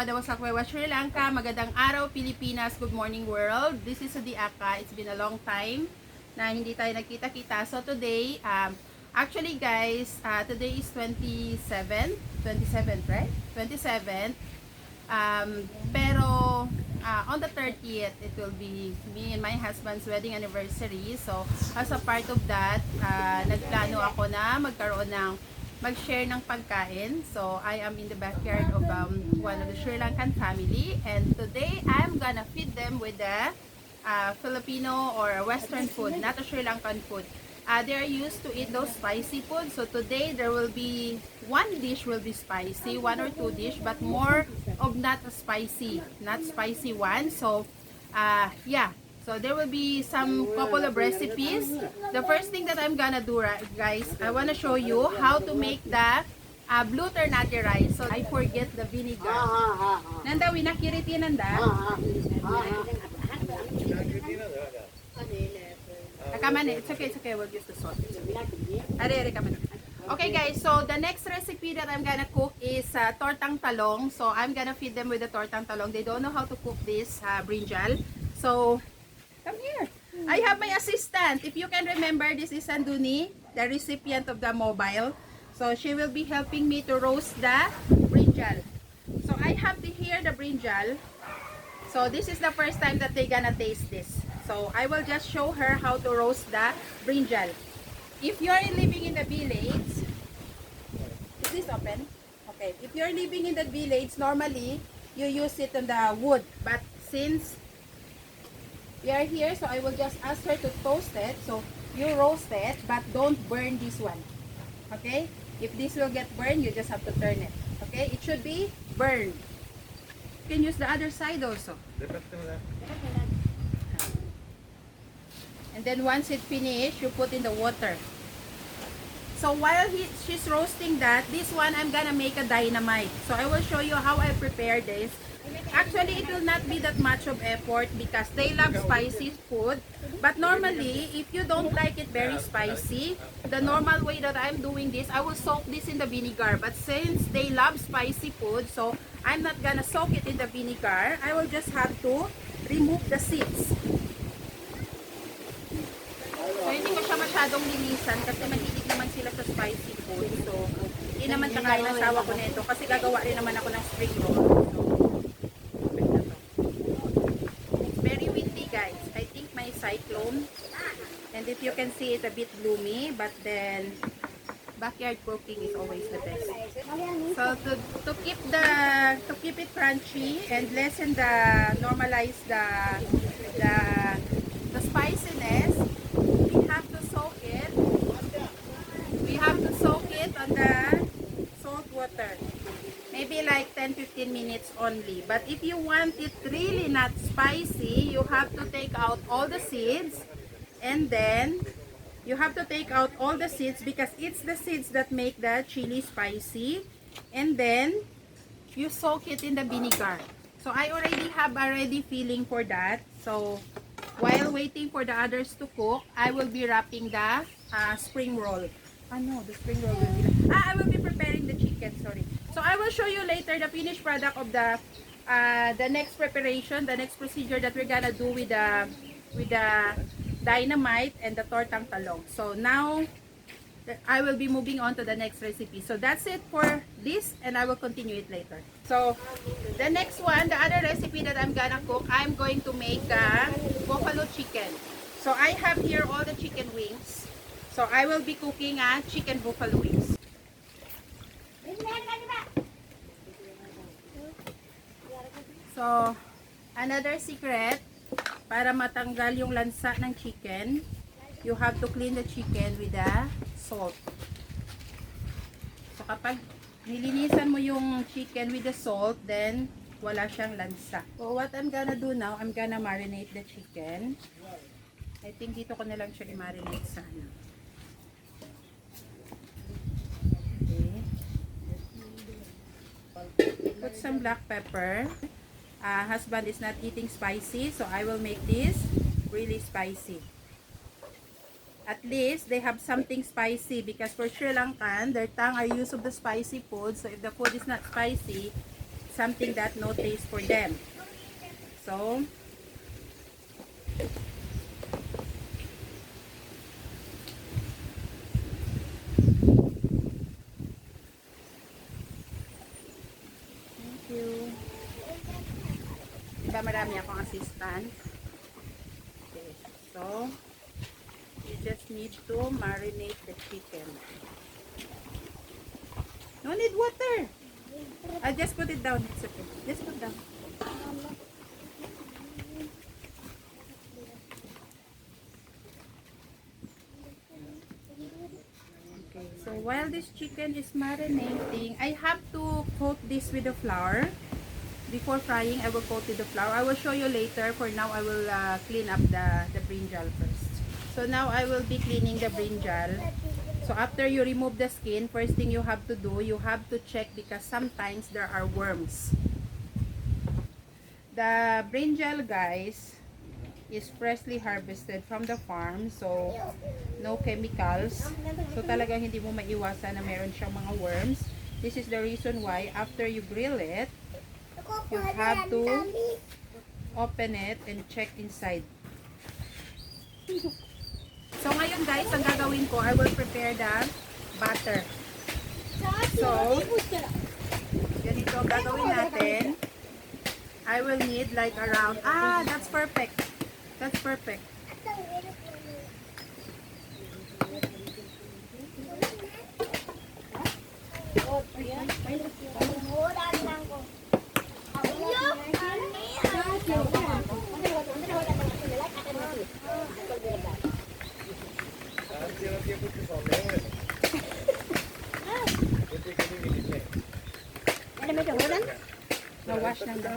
Wadawasakwewa, Sri Lanka. Magandang araw, Pilipinas. Good morning, world. This is Suddi Akka. It's been a long time na hindi tayo nagkita-kita. So today, actually guys, today is 27th, right? 27th. Pero on the 30th, it will be me and my husband's wedding anniversary. So as a part of that, nagplano ako na magkaroon ng mag-share ng pagkain. So, I am in the backyard of one of the Sri Lankan family. And today, I'm gonna feed them with the Filipino or Western food, not a Sri Lankan food. They are used to eat those spicy food. So, today, there will be one dish will be spicy, one or two dish, but more of not spicy one. So, yeah. So there will be some couple of recipes. The first thing that I'm gonna do, guys, I wanna show you how to make the blue ternate rice. So I forget the vinegar. Nanda, winakiriti nanda. Kaman, it's okay, we'll use the salt. Are, kaman. Okay guys, so the next recipe that I'm gonna cook is tortang talong. So I'm gonna feed them with the tortang talong. They don't know how to cook this brinjal. So come here. I have my assistant. If you can remember, this is Sanduni, the recipient of the mobile. So she will be helping me to roast the brinjal. So I have to hear the brinjal. So this is the first time that they're gonna taste this. So I will just show her how to roast the brinjal. If you're living in the village, is this open? Okay. If you're living in the village, normally you use it on the wood. But since we are here, so I will just ask her to toast it. So you roast it, but don't burn this one. Okay? If this will get burned, you just have to turn it. Okay? It should be burned. You can use the other side also. And then once it finished, you put in the water. So while she's roasting that, this one I'm gonna make a dynamite. So I will show you how I prepare this. Actually, it will not be that much of effort because they love spicy food. But normally, if you don't like it very spicy, the normal way that I'm doing this, I will soak this in the vinegar. But since they love spicy food, so I'm not gonna soak it in the vinegar. I will just have to remove the seeds. So, hindi ko siya masyadong linisan kasi mahilig naman sila sa spicy food. So, hindi naman siya kaya ng asawa ko nito kasi gagawa rin naman ako ng spring roll. Cyclone, and if you can see, it's a bit gloomy, but then backyard cooking is always the best. So to keep it crunchy and lessen normalize the spiciness, we have to soak it on the salt water, maybe like 10-15 minutes only. But if you want it really not spicy, you have to take out all the seeds, and then you have to take out all the seeds because it's the seeds that make the chili spicy, and then you soak it in the vinegar. So I already have a ready filling for that. So while waiting for the others to cook, I will be wrapping the spring roll. The spring roll will be I will be preparing the chicken, sorry. So I will show you later the finished product of the next preparation, the next procedure that we're gonna do with the dynamite and the tortang talong. So now I will be moving on to the next recipe. So that's it for this, and I will continue it later. So the next one, the other recipe that I'm gonna cook, I'm going to make buffalo chicken. So I have here all the chicken wings. So I will be cooking chicken buffalo wings. So, another secret, para matanggal yung lansa ng chicken, you have to clean the chicken with the salt. So, kapag nilinisan mo yung chicken with the salt, then wala siyang lansa. So, what I'm gonna do now, I'm gonna marinate the chicken. I think dito ko na lang siya i-marinate sana. Put some black pepper. Husband is not eating spicy, so I will make this really spicy. At least they have something spicy because for Sri Lankan, their tongue are used of the spicy food. So if the food is not spicy, something that no taste for them. So, thank you. Diba marami akong assistant? Okay, so, you just need to marinate the chicken. No need water. I'll just put it down. It's okay. Just put down. Okay, so while this chicken is marinating, I have to coat this with the flour. Before frying, I will coat with the flour. I will show you later. For now, I will clean up the brinjal first. So now I will be cleaning the brinjal. So after you remove the skin, first thing you have to do, you have to check because sometimes there are worms. The brinjal, guys, is freshly harvested from the farm. So no chemicals. So talagang hindi mo maiwasan na meron siyang mga worms. This is the reason why after you grill it, you have to open it and check inside. So ngayon guys, ang gagawin ko, I will prepare the butter. So, ganito ang gagawin natin. I will need like around, that's perfect. That's perfect. Wash lang daw.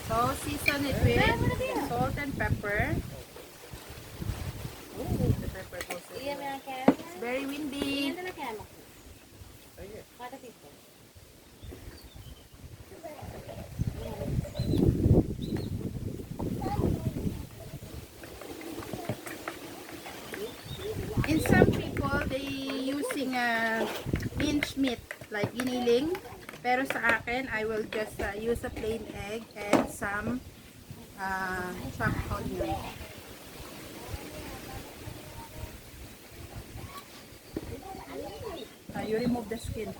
So, season it with salt and pepper. Oh, the pepper goes in. It's very windy. In some people, they using minced meat, like giniling. Pero sa akin, I will just use a plain egg and some chopped onion. You remove the skin.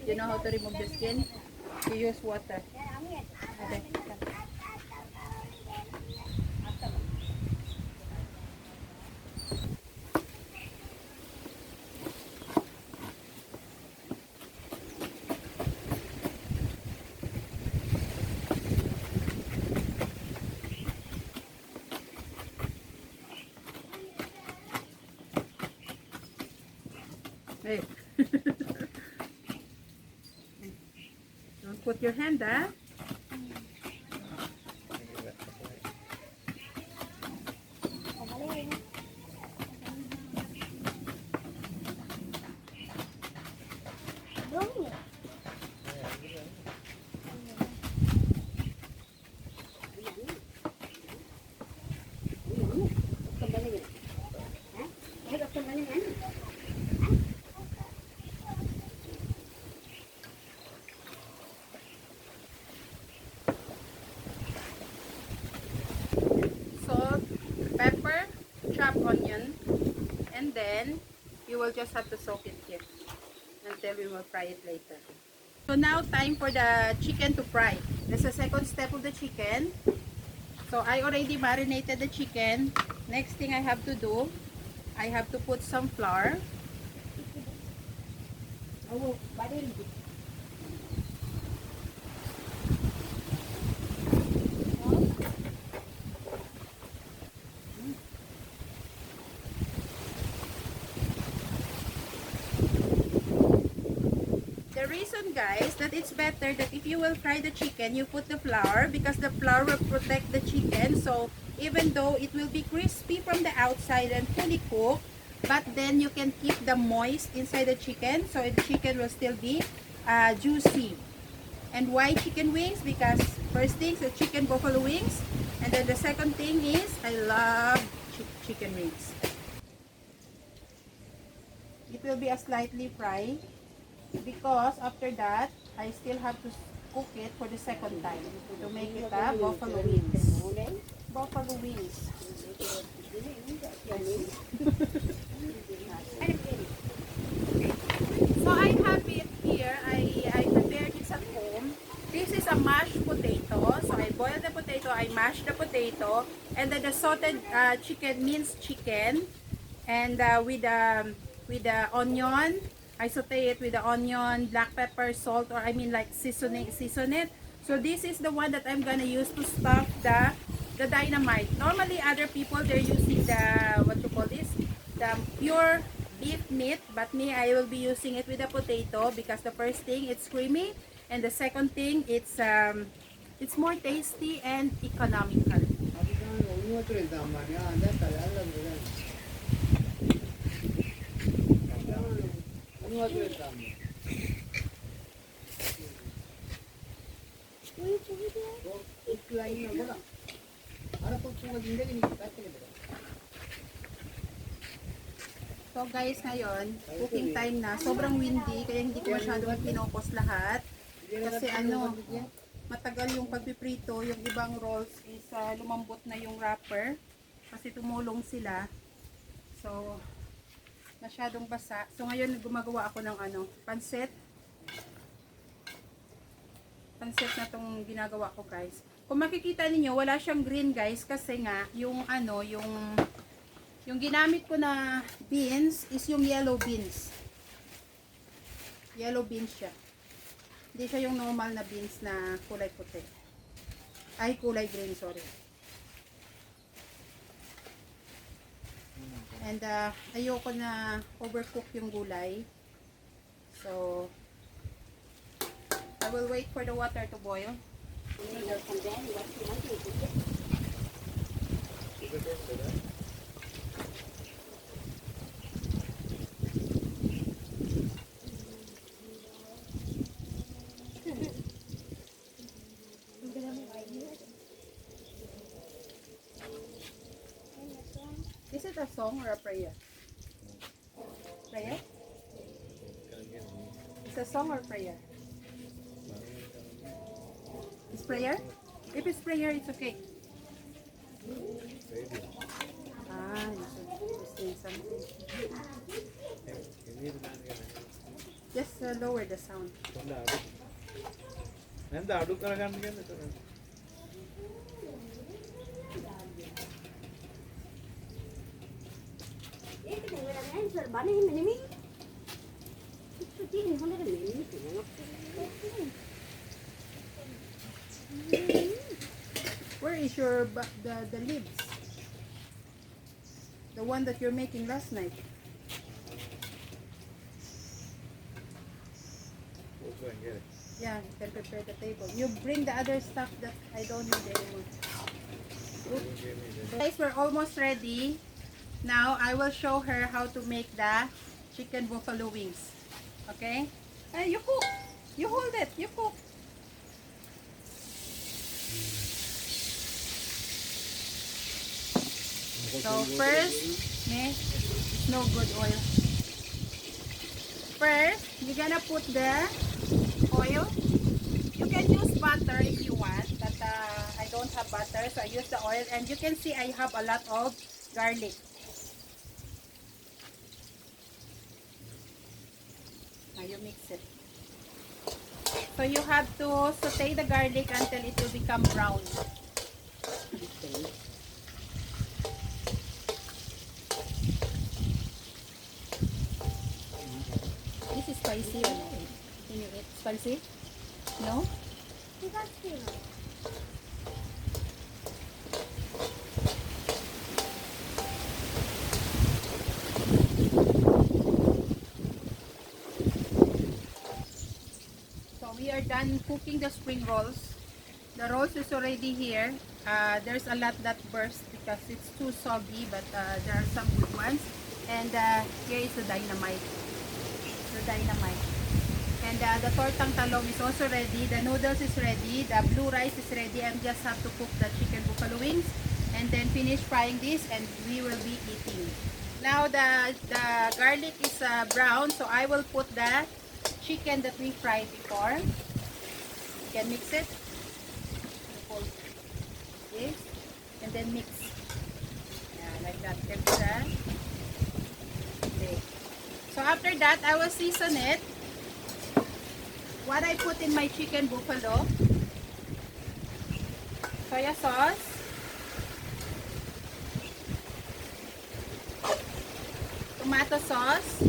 You know how to remove the skin? You use water. Okay. Hey. Don't put your hand there. Pepper, chopped onion, and then you will just have to soak it here until we will fry it later. So now time for the chicken to fry. That's the second step of the chicken. So I already marinated the chicken. Next thing I have to do, I have to put some flour. The reason, guys, that it's better that if you will fry the chicken, you put the flour because the flour will protect the chicken. So even though it will be crispy from the outside and fully cooked, but then you can keep the moist inside the chicken, so the chicken will still be juicy. And why chicken wings? Because first thing is the chicken buffalo wings, and then the second thing is I love chicken wings. it will be a slightly fry because after that, I still have to cook it for the second time to make it a buffalo wings. Buffalo wings. So I have it here. I prepared this at home. This is a mashed potato. So I boiled the potato, I mashed the potato, and then the sauteed chicken, minced chicken, and with the onion. I saute it with the onion, black pepper, salt, or I mean like season it. So this is the one that I'm gonna use to stuff the dynamite. Normally other people they're using the what you call this, the pure beef meat, but me I will be using it with the potato because the first thing it's creamy, and the second thing it's more tasty and economical. So guys, ngayon, cooking time na. Sobrang windy, kaya hindi ko masyadong pinokos lahat. Kasi ano, matagal yung pagpiprito. Yung ibang rolls is lumambot na yung wrapper. Kasi tumulong sila. So, masyadong basa. So ngayon, gumagawa ako ng ano, pansit. Pansit na tong ginagawa ko guys. Kung makikita niyo wala siyang green guys. Kasi nga, yung ano, yung ginamit ko na beans is yung yellow beans. Yellow beans siya. Hindi siya yung normal na beans na kulay puti. Ay, kulay green, sorry. And ayoko na overcook yung gulay. So, I will wait for the water to boil. Is it a song or a prayer? Prayer? It's a song or prayer? It's prayer? If it's prayer, it's okay. Ah, you should say something. Just lower the sound. Where is your the lips? The one that you're making last night. Yeah, you can prepare the table. You bring the other stuff that I don't need anymore. Guys, we're almost ready. Now I will show her how to make the chicken buffalo wings. Okay? You cook. You hold it. You cook. So first, no good oil. First, you're gonna put the oil. You can use butter if you want, but I don't have butter, so I use the oil. And you can see I have a lot of garlic. Now you mix it. So you have to saute the garlic until it will become brown. This is spicy or not? Can you eat spicy? No? So we are done cooking the spring rolls. The rolls is already here. There's a lot that burst because it's too soggy, but there are some good ones. And here is the dynamite. And the tortang talong is also ready. The noodles is ready. The blue rice is ready. I just have to cook the chicken buffalo wings and then finish frying this, and we will be eating. Now the garlic is brown, so I will put the chicken that we fried before. You can mix it. This and then mix. Yeah, like that. Okay. So after that, I will season it. What I put in my chicken buffalo: soya sauce, tomato sauce,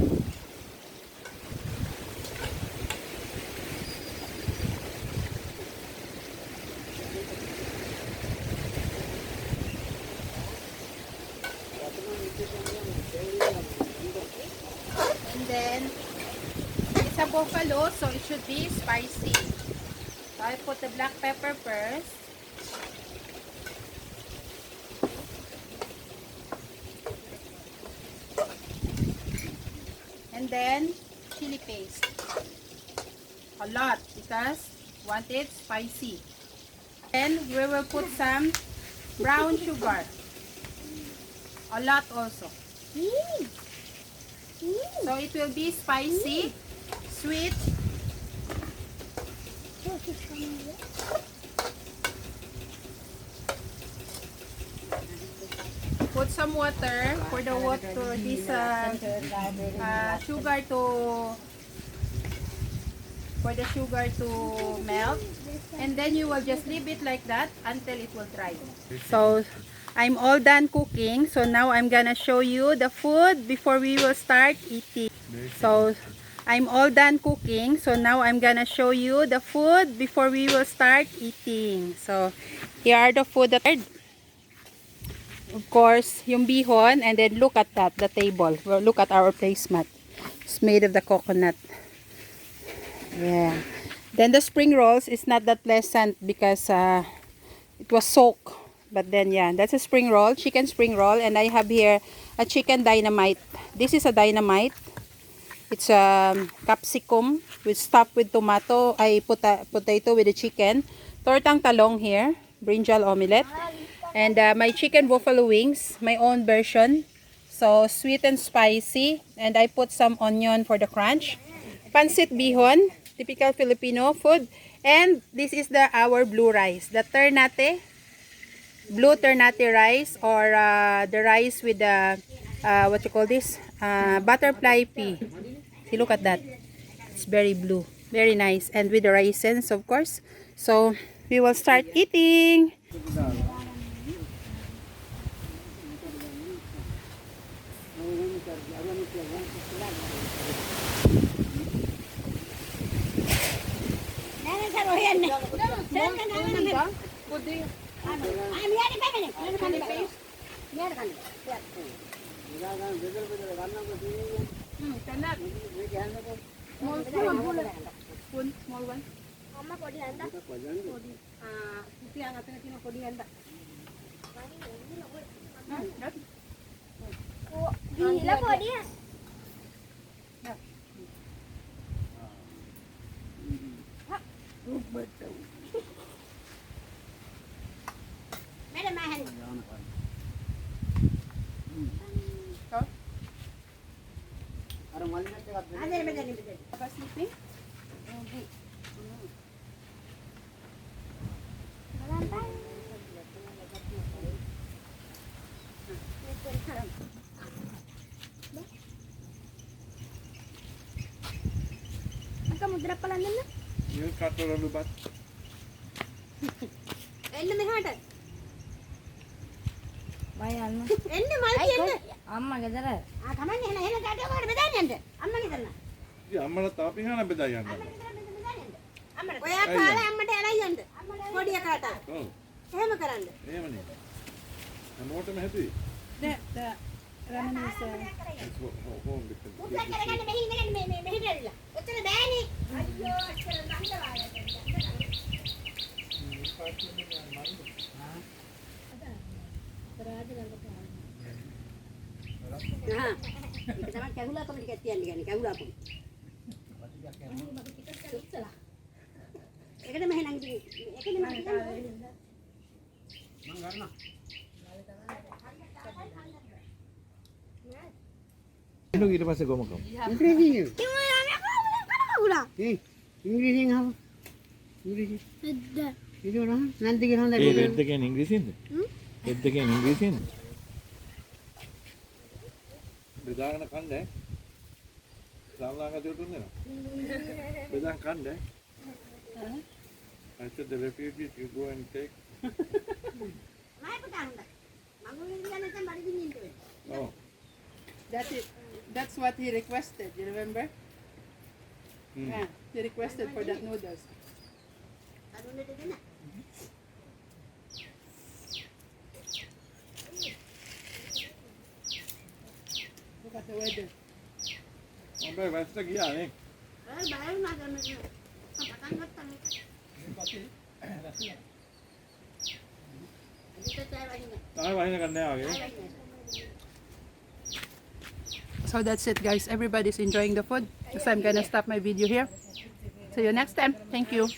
and then it's a buffalo, so it should be spicy. So I put the black pepper first. And then chili paste. A lot because want it spicy. Then we will put some brown sugar. A lot also. So it will be spicy, sweet. Put some water for the water, this sugar for the sugar to melt, and then you will just leave it like that until it will dry. So I'm all done cooking, so now I'm gonna show you the food before we will start eating. So I'm all done cooking, so now I'm gonna show you the food before we will start eating. So here are the food that of course, yung bihon, and then look at that, the table. Well, look at our placemat. It's made of the coconut. Yeah. Then the spring rolls is not that pleasant because it was soaked. But then, yeah, that's a spring roll, chicken spring roll. And I have here a chicken dynamite. This is a dynamite. It's a capsicum with stuffed with tomato. I put a potato with the chicken. Tortang talong here. Brinjal omelette. And my chicken buffalo wings, my own version. So sweet and spicy. And I put some onion for the crunch. Pansit bihon, typical Filipino food. And this is our blue rice. The ternate, blue ternate rice, or the rice with the, what you call this? Butterfly pea. See, look at that. It's very blue. Very nice. And with the raisins, of course. So we will start eating. Small one. Mudra pala nila. Yung katulong lubat. Enne mehata. Bayan mo. Enne malki enne. Amma gedara. Thamanne hena hena gada wara bedan yende. Amma gedana. Iya ammala tapin hana bedan yende. Amma gedara bedan yende. Amma. Oya kala ammata elai yende. Podiya kata. ඔව්. එහෙම කරන්න. එහෙමනේ. හැමෝටම හැදුවේ. The ramen is home because උත්සාහ කරගන්න මෙහි ඉඳගෙන මෙහෙට ඇවිල්ලා. ඔච්චර බෑනේ. අයියෝ ඔච්චර මන්ද වාලා. හා. ඒක තමයි කැහුලාකම ටිකක් තියන්න කියන්නේ කැහුලාකම. ඒකද මෙහෙ නංගි. ඒකද මම ගන්නවා. Sino ඊට පස්සේ ගොම කමු. Ingredients. Ingredients apa? Ingredients. Itu orang nanti kita nak. ඒ රෙඩ් එකෙන් ඉංග්‍රීසියෙන්ද? රෙඩ් එකෙන් ඉංග්‍රීසියෙන්ද? බෙදාගෙන කන්නේ. සාමලාංග දෙන්න නේද? බෙදාගෙන කන්නේ. I said the refugees you go and take. Oh. That's what he requested, you remember? Yeah, he requested for that noodles. Look at the weather. Sampai west gila nih. Tahu banyak kan ya? So that's it, guys. Everybody's enjoying the food. So I'm gonna stop my video here. See you next time. Thank you.